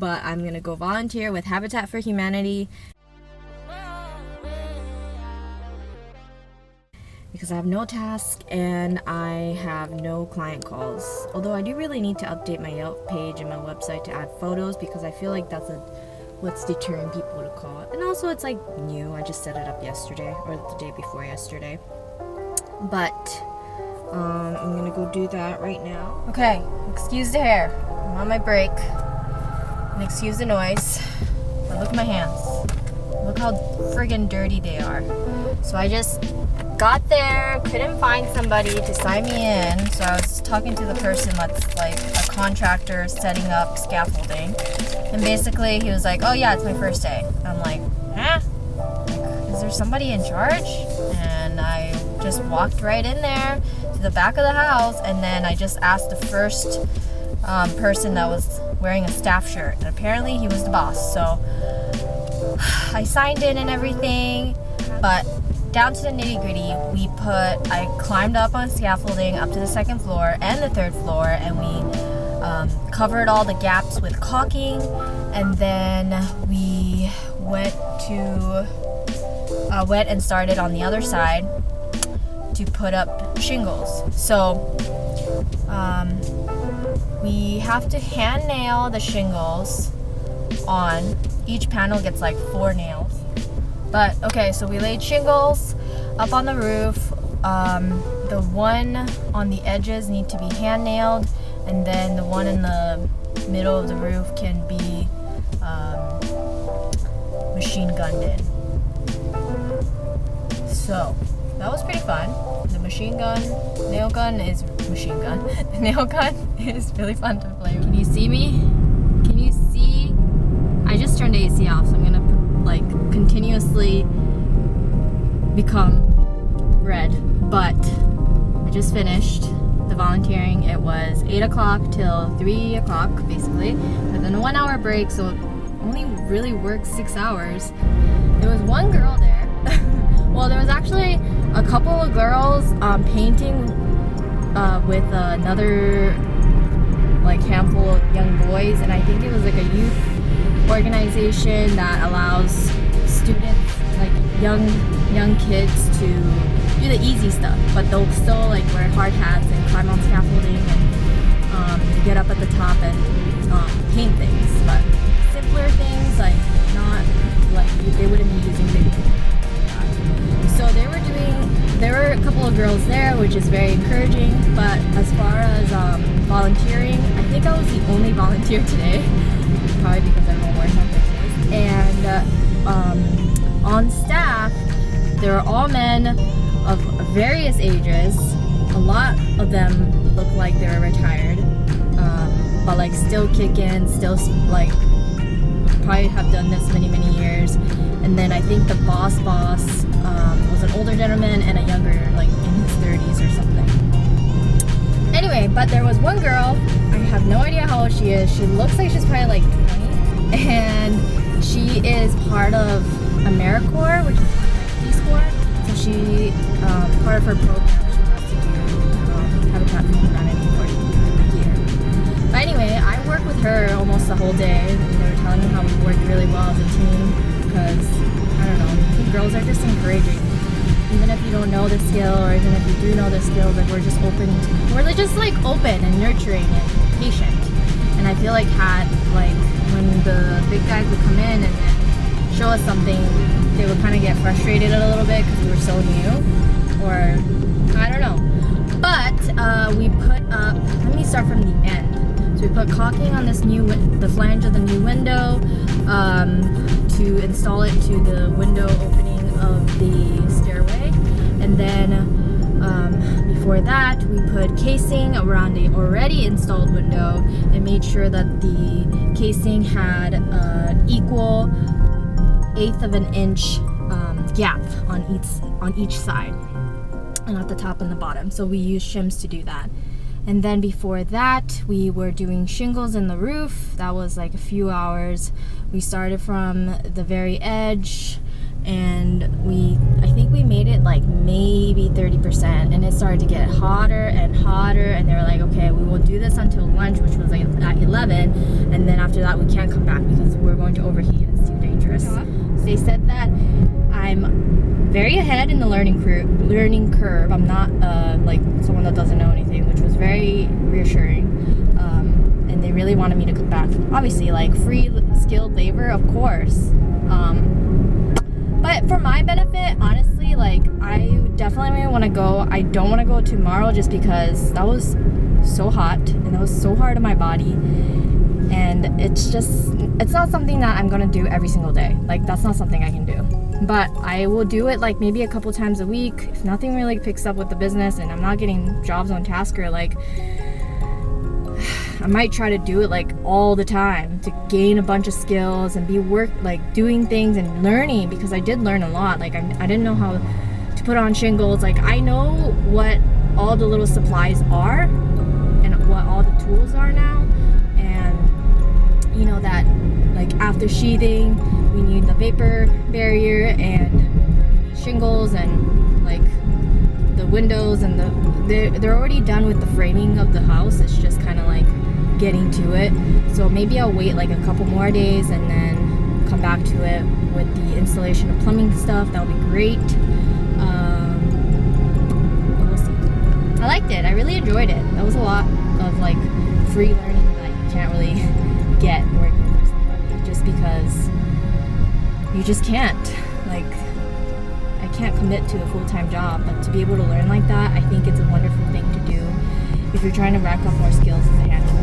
but I'm gonna go volunteer with Habitat for Humanity because I have no task and I have no client calls. Although I do really need to update my Yelp page and my website to add photos because I feel like that's what's deterring people to call. And also it's like new, I just set it up yesterday or the day before yesterday. But I'm gonna go do that right now. Okay, excuse the hair. I'm on my break. And excuse the noise. But look at my hands. Look how friggin' dirty they are. So I just got there, couldn't find somebody to sign me in. So I was talking to the person that's like a contractor setting up scaffolding. And basically he was like, oh yeah, it's my first day. I'm like, huh? Like, is there somebody in charge? And I just walked right in there to the back of the house, and then I just asked the first person that was wearing a staff shirt, and apparently he was the boss. So I signed in and everything, but down to the nitty-gritty, I climbed up on scaffolding up to the second floor and the third floor, and we covered all the gaps with caulking, and then we went and started on the other side to put up shingles. So we have to hand nail the shingles on. Each panel gets like 4 nails. But okay, so we laid shingles up on the roof. The one on the edges need to be hand nailed, and then the one in the middle of the roof can be machine gunned in. So that was pretty fun. The nail gun is really fun to play with. Can you see me? Can you see? I just turned the AC off, so I'm gonna like continuously become red. But I just finished the volunteering. It was 8 o'clock till 3 o'clock basically, within a 1 hour break, so only really worked 6 hours. There was one girl there. Well, there was actually a couple of girls painting with another like handful of young boys, and I think it was like a youth organization that allows students, like young kids, to do the easy stuff, but they'll still like wear hard hats and climb on scaffolding and get up at the top and paint things, but simpler things, like not like they wouldn't be using big tools. So there were a couple of girls there, which is very encouraging, but as far as volunteering, I think I was the only volunteer today, probably because everyone wears something. And on staff, there are all men of various ages. A lot of them look like they're retired, but like still kicking, still like probably have done this many years. And then I think the boss was an older gentleman and a younger, like in his 30s or something. Anyway, but there was one girl, I have no idea how old she is. She looks like she's probably like 20, and she is part of AmeriCorps, which is like Peace Corps. So she, part of her program, she has to do Habitat for Humanity for a year. But anyway, I worked with her almost the whole day. They were telling me how we worked really well as a team because, I don't know, I think girls are just encouraging. Even if you don't know the skill, or even if you do know the skill, like we're just open and nurturing and patient. And I feel like when the big guys would come in and then show us something, they would kind of get frustrated a little bit because we were so new, or I don't know. But we put up, let me start from the end. So we put caulking on the flange of the new window to install it to the window opening of the stairway. And then before that, we put casing around the already installed window and made sure that the casing had an equal 1/8 of an inch gap on each side, and at the top and the bottom. So we used shims to do that. And then before that, we were doing shingles in the roof. That was like a few hours. We started from the very edge, and I think we made it like maybe 30%, and it started to get hotter and hotter, and they were like, okay, we will do this until lunch, which was like at 11, and then after that we can't come back because we're going to overheat and it's too dangerous. They said that I'm very ahead in the learning curve. I'm not like someone that doesn't know anything, which was very reassuring. And they really wanted me to come back. Obviously, like free skilled labor, of course. But for my benefit, honestly, like I definitely want to go. I don't want to go tomorrow just because that was so hot and that was so hard on my body. And it's not something that I'm gonna do every single day. Like that's not something I can do. But I will do it like maybe a couple times a week if nothing really picks up with the business and I'm not getting jobs on Tasker. Like I might try to do it like all the time to gain a bunch of skills and be like doing things and learning, because I did learn a lot. Like I didn't know how to put on shingles. Like I know what all the little supplies are and what all the tools are now. And you know that like after sheathing we need the vapor barrier and shingles and like the windows, and they're already done with the framing of the house. It's just kind of like getting to it. So maybe I'll wait like a couple more days and then come back to it with the installation of plumbing stuff. That would be great. We'll see. I liked it. I really enjoyed it. That was a lot of like free learning that you can't really get working for somebody, just because you just can't. Like I can't commit to a full-time job, but to be able to learn like that, I think it's a wonderful thing to do if you're trying to rack up more skills as a handyman.